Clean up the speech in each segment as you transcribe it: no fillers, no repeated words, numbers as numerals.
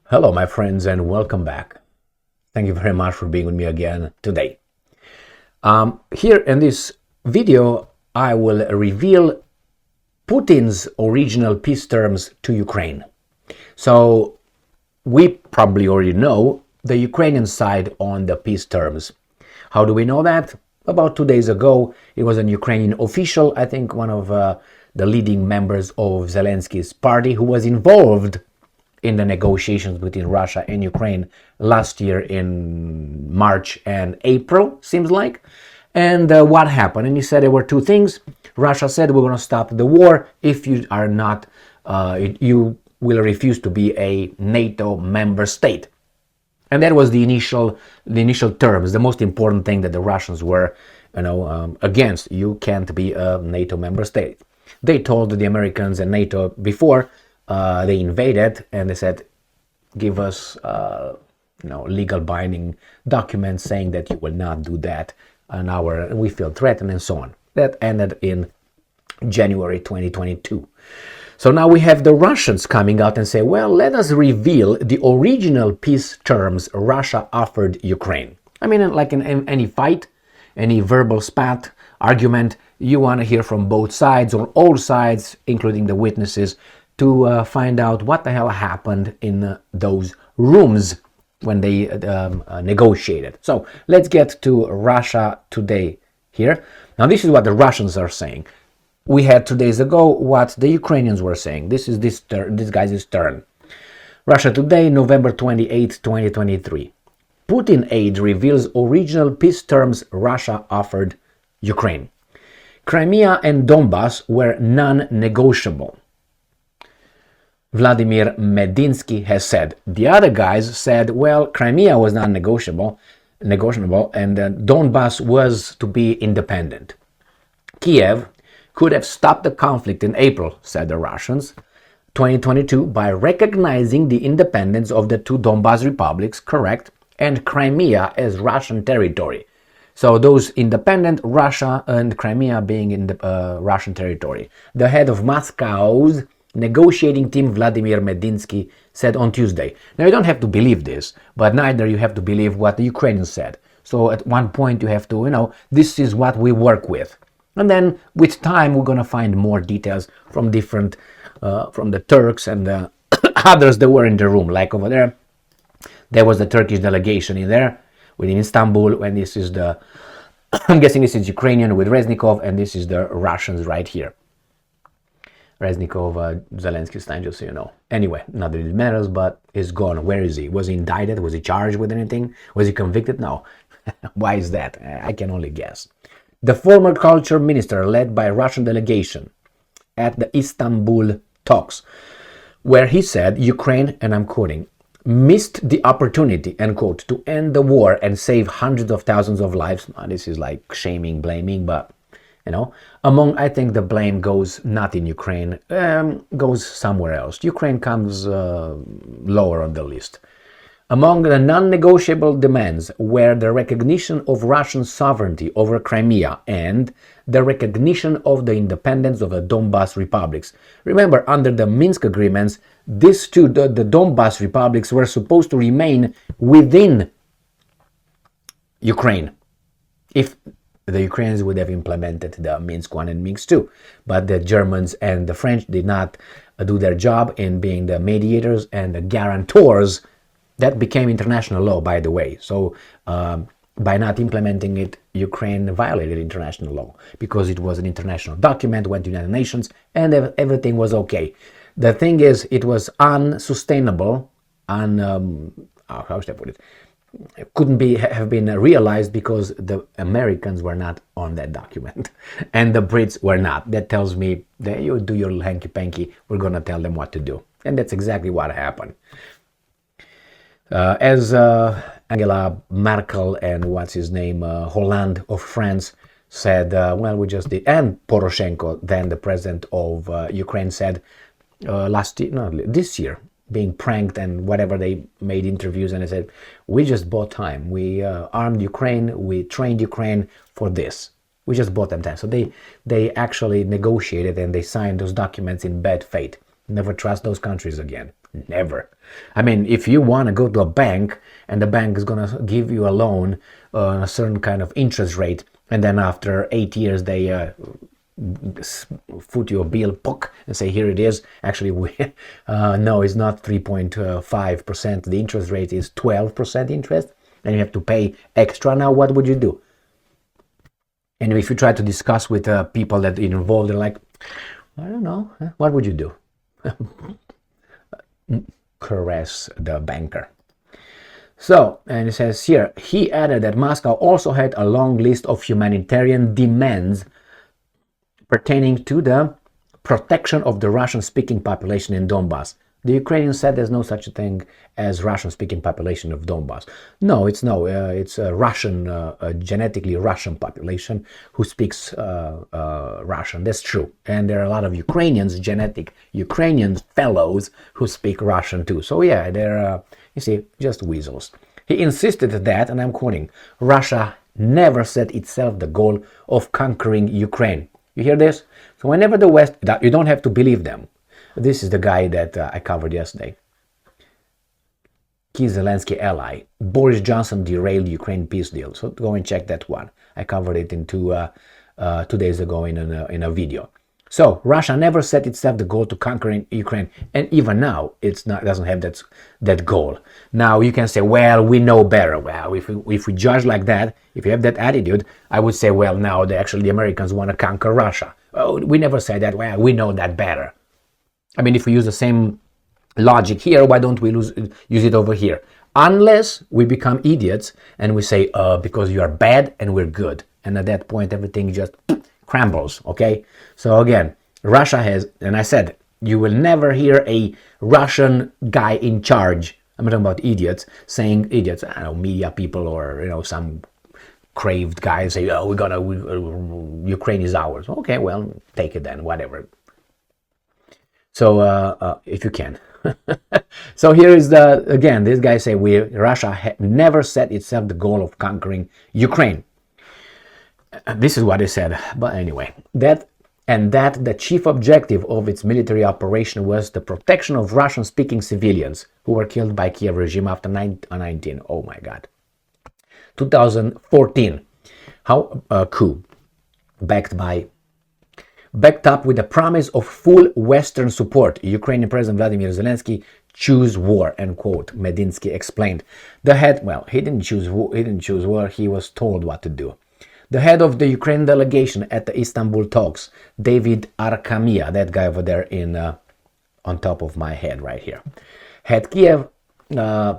Hello, my friends, and welcome back. Thank you very much for being with me again today. Here in this video, I will reveal Putin's original peace terms to Ukraine. So, we probably already know the Ukrainian side on the peace terms. How do we know that? About 2 days ago, it was an Ukrainian official, I think one of the leading members of Zelensky's party, who was involved in the negotiations between Russia and Ukraine last year in March and April, seems like. And what happened? And he said there were two things. Russia said, we're going to stop the war if you are not, you will refuse to be a NATO member state. And that was the initial terms, the most important thing that the Russians were, against. You can't be a NATO member state. They told the Americans and NATO before they invaded, and they said, give us legal binding documents saying that you will not do that, and we feel threatened and so on. That ended in January 2022. So now we have the Russians coming out and say, well, let us reveal the original peace terms Russia offered Ukraine. I mean, like in any fight, any verbal spat, argument, you want to hear from both sides or all sides, including the witnesses, to find out what the hell happened in those rooms when they negotiated. So let's get to Russia today here. Now this is what the Russians are saying. We had 2 days ago what the Ukrainians were saying. This is this guy's turn. Russia Today, November 28, 2023. Putin aid reveals original peace terms Russia offered Ukraine. Crimea and Donbas were non-negotiable. Vladimir Medinsky has said. The other guys said, well, Crimea was not negotiable, and Donbas was to be independent. Kiev could have stopped the conflict in April, said the Russians, 2022, by recognizing the independence of the two Donbas republics, correct, and Crimea as Russian territory. So those independent, Russia and Crimea being in the Russian territory. The head of Moscow's negotiating team, Vladimir Medinsky, said on Tuesday. Now, you don't have to believe this, but neither you have to believe what the Ukrainians said. So at one point you have to, this is what we work with. And then with time, we're going to find more details from different, from the Turks and the others that were in the room. Like over there was the Turkish delegation in there, within Istanbul, and this is I'm guessing this is Ukrainian with Reznikov, and this is the Russians right here. Reznikov, Zelensky's time, just so you know. Anyway, not that it matters, but he's gone. Where is he? Was he indicted? Was he charged with anything? Was he convicted? No. Why is that? I can only guess. The former culture minister led by Russian delegation at the Istanbul talks, where he said Ukraine, and I'm quoting, missed the opportunity, end quote, to end the war and save hundreds of thousands of lives. This is like shaming, blaming, but I think the blame goes not in Ukraine, goes somewhere else. Ukraine comes lower on the list. Among the non-negotiable demands were the recognition of Russian sovereignty over Crimea and the recognition of the independence of the Donbas republics. Remember, under the Minsk agreements, these two, the Donbas republics, were supposed to remain within Ukraine if the Ukrainians would have implemented the Minsk 1 and Minsk 2. But the Germans and the French did not do their job in being the mediators and the guarantors. That became international law, by the way. So by not implementing it, Ukraine violated international law because it was an international document, went to the United Nations, and everything was okay. The thing is, it was unsustainable, how should I put it? It couldn't have been realized because the Americans were not on that document and the Brits were not. That tells me that you do your hanky-panky, we're going to tell them what to do. And that's exactly what happened. As Angela Merkel and Hollande of France said, we just did, and Poroshenko, then the president of Ukraine, said this year, being pranked and whatever, they made interviews and they said, we just bought time. We armed Ukraine, we trained Ukraine for this. We just bought them time. So they actually negotiated and they signed those documents in bad faith. Never trust those countries again. Never. I mean, if you want to go to a bank and the bank is going to give you a loan on a certain kind of interest rate, and then after 8 years they foot your bill and say, here it is. Actually, no, it's not 3.5%. The interest rate is 12% interest, and you have to pay extra. Now, what would you do? And if you try to discuss with people that are involved, they're like, I don't know. What would you do? Caress the banker. So, and it says here, he added that Moscow also had a long list of humanitarian demands pertaining to the protection of the Russian-speaking population in Donbass. The Ukrainians said there's no such a thing as Russian-speaking population of Donbass. No, it's a Russian, genetically Russian population who speaks Russian. That's true. And there are a lot of Ukrainians, genetic Ukrainian fellows who speak Russian too. So yeah, they're, you see, just weasels. He insisted that, and I'm quoting, Russia never set itself the goal of conquering Ukraine. You hear this? So whenever the West, you don't have to believe them. This is the guy that I covered yesterday. Key Zelensky ally. Boris Johnson derailed Ukraine peace deal. So go and check that one. I covered it in 2 days ago in a video. So Russia never set itself the goal to conquer Ukraine, and even now it doesn't have that goal. Now you can say, well, we know better. Well, if we judge like that, if you have that attitude, I would say, well, now the Americans want to conquer Russia. Oh, we never say that. Well, we know that better. I mean, if we use the same logic here, why don't we use it over here? Unless we become idiots and we say, because you are bad and we're good, and at that point everything just crumbles, okay? So again, Russia has, and I said, you will never hear a Russian guy in charge, I'm talking about idiots, saying idiots, I don't know, media people or, some craved guy say, oh, Ukraine is ours. Okay, well, take it then, whatever. So, if you can. So here is again, this guy say, Russia never set itself the goal of conquering Ukraine. This is what he said, but anyway, that the chief objective of its military operation was the protection of Russian-speaking civilians who were killed by Kiev regime after 19, oh my God, 2014, coup, backed up with the promise of full Western support. Ukrainian President Vladimir Zelensky choose war, end quote, Medinsky explained. The head, well, he didn't choose war, he was told what to do. The head of the Ukraine delegation at the Istanbul talks, David Arkamia, that guy over there on top of my head right here, had Kiev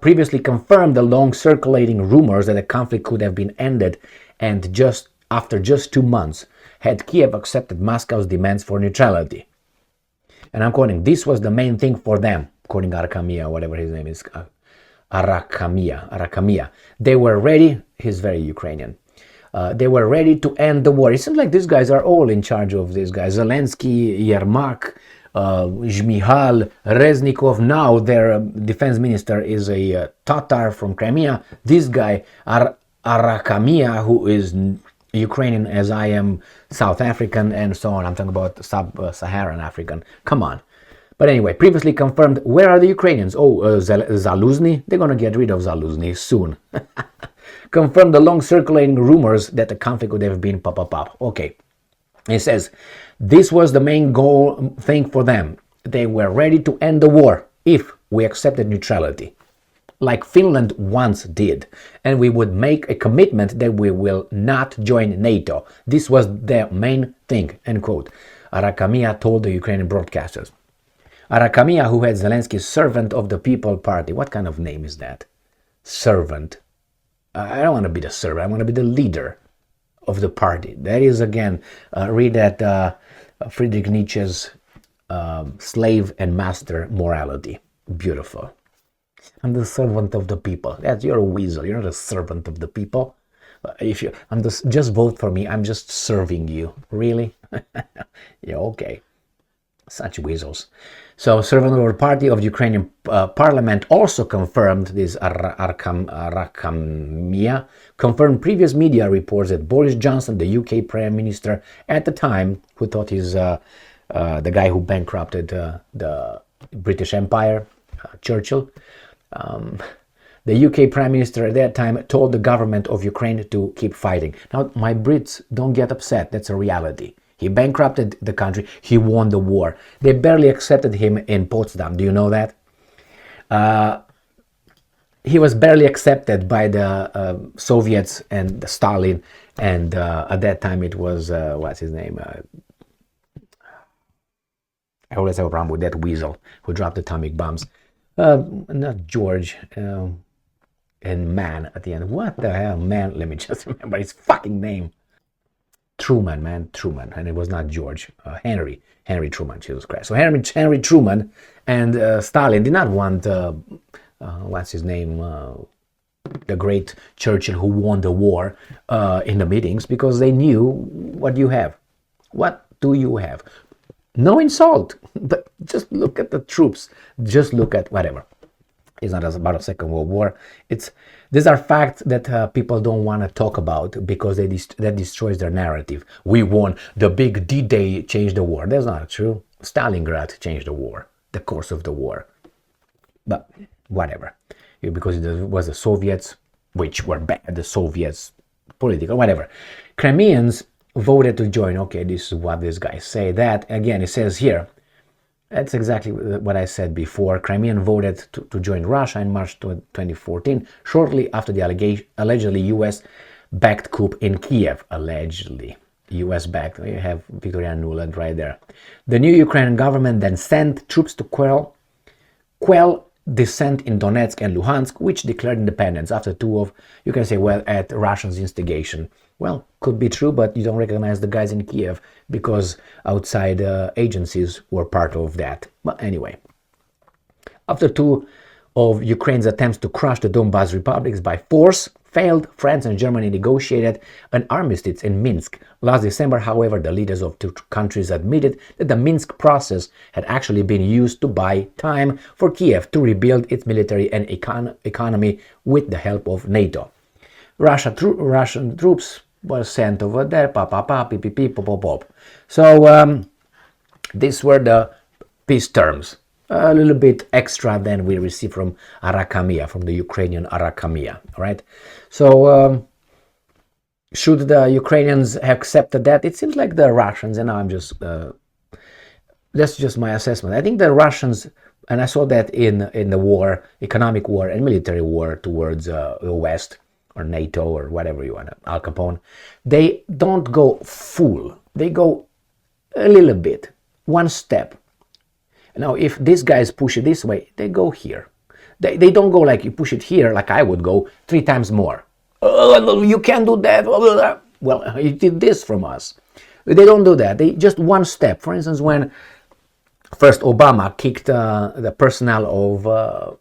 previously confirmed the long circulating rumors that the conflict could have been ended, and after just 2 months, had Kiev accepted Moscow's demands for neutrality. And I'm quoting, this was the main thing for them, according to Arkamia, whatever his name is, Arakamia. They were ready, he's very Ukrainian. They were ready to end the war. It seems like these guys are all in charge of these guys. Zelensky, Yermak, Zhmyhal, Reznikov. Now their defense minister is a Tatar from Crimea. This guy, Arakamia, who is Ukrainian as I am, South African, and so on. I'm talking about sub-Saharan African. Come on. But anyway, previously confirmed, where are the Ukrainians? Oh, Zaluzny? They're going to get rid of Zaluzny soon. Confirmed the long circulating rumors that the conflict would have been pop. Okay. It says, this was the main goal thing for them. They were ready to end the war if we accepted neutrality, like Finland once did, and we would make a commitment that we will not join NATO. This was their main thing, end quote. Arakamia told the Ukrainian broadcasters. Arakamia, who had Zelensky's servant of the People Party. What kind of name is that? Servant. I don't want to be the servant. I want to be the leader of the party. That is, again, read that Friedrich Nietzsche's slave and master morality. Beautiful. I'm the servant of the people. You're a weasel. You're not a servant of the people. Just vote for me. I'm just serving you. Really? Yeah, okay. Such weasels. So, servant of the party of the Ukrainian parliament also confirmed, this Arakamia, confirmed previous media reports that Boris Johnson, the UK Prime Minister at the time, who thought he's the guy who bankrupted the British Empire, Churchill. The UK Prime Minister at that time told the government of Ukraine to keep fighting. Now, my Brits, don't get upset. That's a reality. He bankrupted the country. He won the war. They barely accepted him in Potsdam. Do you know that? He was barely accepted by the Soviets and Stalin. And at that time it was, what's his name? I always have a problem with that weasel who dropped atomic bombs. Not George. And Man at the end. What the hell, Man? Let me just remember his fucking name. Truman, man, Truman. And it was not George. Henry Truman, Jesus Christ. So Henry Truman and Stalin did not want, what's his name, the great Churchill who won the war in the meetings, because they knew what you have. What do you have? No insult, but just look at the troops. Just look at whatever. It's not about a Second World War. These are facts that people don't want to talk about because that destroys their narrative. We won. The big D-Day changed the war. That's not true. Stalingrad changed the war, the course of the war. But whatever. Because it was the Soviets, which were bad, the Soviets, political, whatever. Crimeans voted to join. Okay, this is what these guys say. That, again, it says here, that's exactly what I said before. Crimean voted to join Russia in March 2014, shortly after the allegedly US-backed coup in Kiev. Allegedly US-backed. You have Victoria Nuland right there. The new Ukrainian government then sent troops to quell dissent in Donetsk and Luhansk, which declared independence after you can say, well, at Russians' instigation. Well, could be true, but you don't recognize the guys in Kiev because outside agencies were part of that. But anyway, after two of Ukraine's attempts to crush the Donbas republics by force failed, France and Germany negotiated an armistice in Minsk. Last December, however, the leaders of two countries admitted that the Minsk process had actually been used to buy time for Kiev to rebuild its military and economy with the help of NATO. Russian troops were sent over there, pop. So these were the peace terms. A little bit extra than we received from Arakamia, from the Ukrainian Arakamia, all right? So should the Ukrainians have accepted that? It seems like the Russians, and I'm just, that's just my assessment. I think the Russians, and I saw that in the war, economic war and military war towards the West, or NATO, or whatever you want, Al Capone, they don't go full. They go a little bit, one step. Now, if these guys push it this way, they go here. They don't go like you push it here, like I would go 3 times more. Oh, you can't do that. Well, you did this from us. They don't do that. They just one step. For instance, when first Obama kicked the personnel of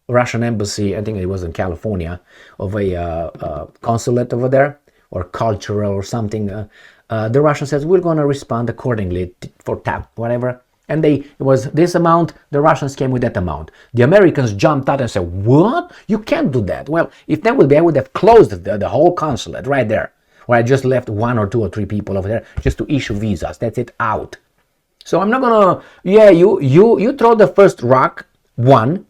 Russian embassy, I think it was in California, of a consulate over there, or cultural or something, the Russian says, we're going to respond accordingly for tap, whatever. And it was this amount, the Russians came with that amount. The Americans jumped out and said, what? You can't do that. Well, if that would be, I would have closed the whole consulate right there, where I just left 1 or 2 or 3 people over there just to issue visas. That's it, out. So I'm not going to, you throw the first rock, 1,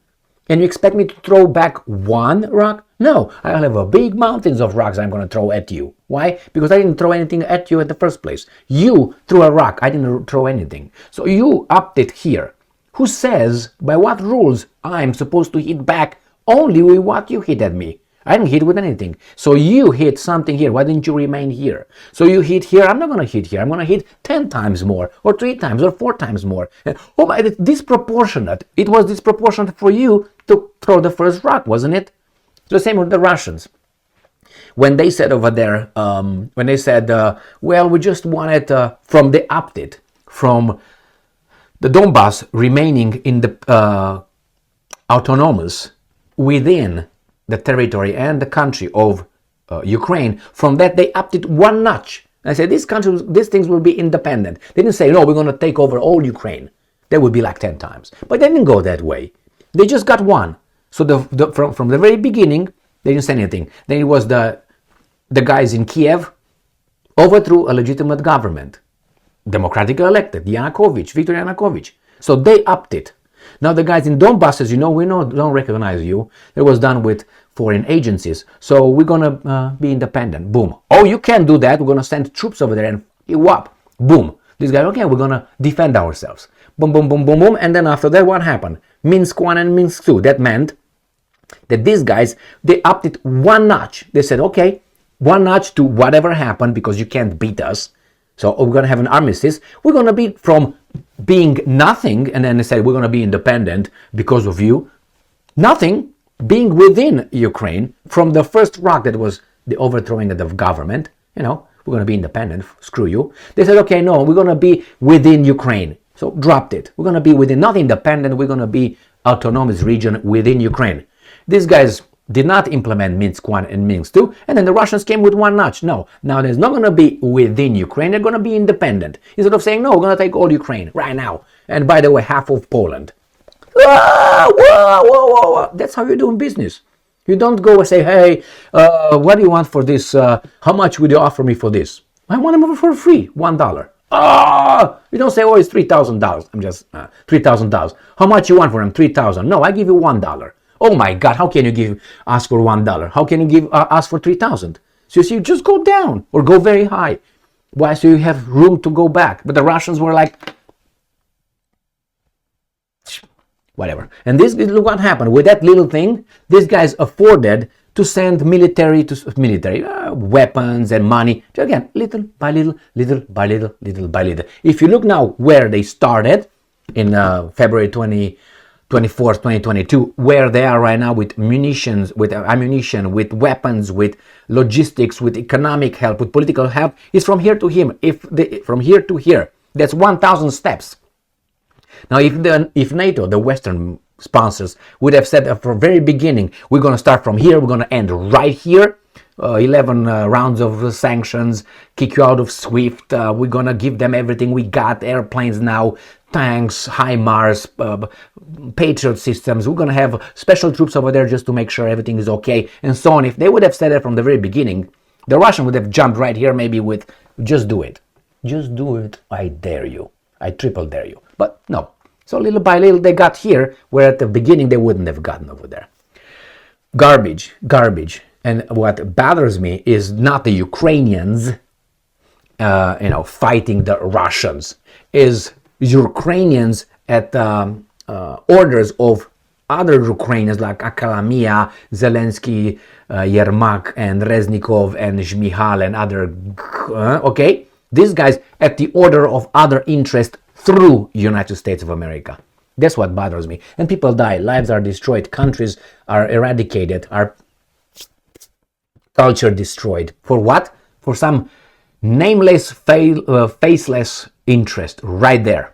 and you expect me to throw back 1 rock? No, I'll have a big mountains of rocks I'm going to throw at you. Why? Because I didn't throw anything at you in the first place. You threw a rock. I didn't throw anything. So you upped it here. Who says by what rules I'm supposed to hit back only with what you hit at me? I didn't hit with anything. So you hit something here. Why didn't you remain here? So you hit here. I'm not going to hit here. I'm going to hit 10 times more, or 3 times, or 4 times more. Oh my, it's disproportionate. It was disproportionate for you to throw the first rock, wasn't it? The same with the Russians. When they said over there, well, we just wanted, they upped it from the Donbas remaining in the autonomous within the territory and the country of Ukraine. From that, they upped it 1 notch. I said, these things will be independent. They didn't say, no, we're going to take over all Ukraine. That would be like 10 times. But they didn't go that way. They just got 1. So from the very beginning, they didn't say anything. Then it was the guys in Kiev overthrew a legitimate government, democratically elected, Victor Yanukovych. So they upped it. Now the guys in Donbass, as you know, we don't recognize you. It was done with foreign agencies. So we're going to be independent. Boom. Oh, you can't do that. We're going to send troops over there and you up. Boom. This guy, okay, we're going to defend ourselves. Boom, boom, boom, boom, boom. And then after that, what happened? Minsk 1 and Minsk 2. That meant that these guys, they upped it one notch. They said, okay, one notch to whatever happened because you can't beat us. So we're going to have an armistice. We're going to be from being nothing, and then they said we're going to be independent because of you. Nothing, being within Ukraine from the first rock that was the overthrowing of the government. You know, we're going to be independent. Screw you. They said, okay, no, we're going to be within Ukraine. So dropped it. We're going to be within, not independent. We're going to be autonomous region within Ukraine. These guys did not implement Minsk 1 and Minsk 2, and then the Russians came with one notch. No, now there's not going to be within Ukraine, they're going to be independent. Instead of saying, no, we're going to take all Ukraine right now. And by the way, half of Poland. Whoa, whoa, whoa, whoa. That's how you're doing business. You don't go and say, hey, what do you want for this? How much would you offer me for this? I want them for free, $1. You don't say, oh, it's $3,000. I'm just $3,000. How much you want for them? $3,000. No, I give you $1. Oh my God, how can you ask for $1? How can you ask for 3,000? So you see, just go down or go very high. Why? So you have room to go back. But the Russians were like, whatever. And look what happened. With that little thing, these guys afforded to send military weapons and money. So again, little by little, little by little, little by little. If you look now where they started in February 24th, 2022, where they are right now with munitions, with ammunition, with weapons, with logistics, with economic help, with political help, is from here to here. From here to here, that's 1,000 steps. Now, if NATO, the Western sponsors, would have said from the very beginning, we're going to start from here, we're going to end right here, 11 rounds of sanctions, kick you out of SWIFT, we're going to give them everything we got, airplanes now, tanks, HIMARS, Patriot systems. We're going to have special troops over there just to make sure everything is okay, and so on. If they would have said it from the very beginning, the Russian would have jumped right here maybe with, just do it. Just do it, I dare you. I triple dare you. But no. So little by little they got here, where at the beginning they wouldn't have gotten over there. Garbage. And what bothers me is not the Ukrainians, fighting the Russians, is Ukrainians at orders of other Ukrainians like Akalamia, Zelensky, Yermak, and Reznikov, and Zhmyhal, and other, okay? These guys at the order of other interest through United States of America. That's what bothers me. And people die, lives are destroyed, countries are eradicated, our culture destroyed. For what? For some nameless, faceless interest right there.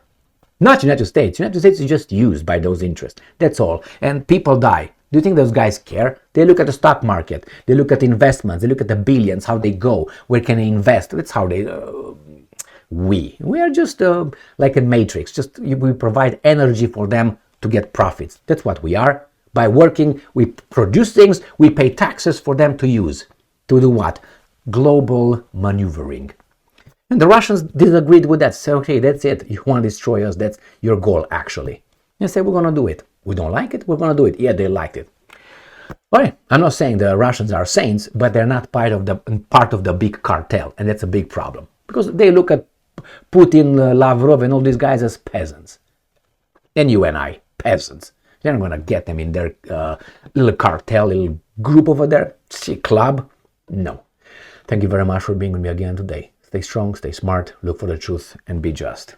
Not United States. United States is just used by those interests. That's all. And people die. Do you think those guys care? They look at the stock market. They look at investments. They look at the billions, how they go. Where can they invest? That's how they... We are just like a matrix. We provide energy for them to get profits. That's what we are. By working, we produce things. We pay taxes for them to use. To do what? Global maneuvering. And the Russians disagreed with that. Say, okay, that's it. You want to destroy us. That's your goal, actually. And say, we're going to do it. We don't like it. We're going to do it. Yeah, they liked it. All right. I'm not saying the Russians are saints, but they're not part of the big cartel. And that's a big problem. Because they look at Putin, Lavrov, and all these guys as peasants. And you and I, peasants. They're not going to get them in their little cartel, little group over there. Club. No. Thank you very much for being with me again today. Stay strong, stay smart, look for the truth, and be just.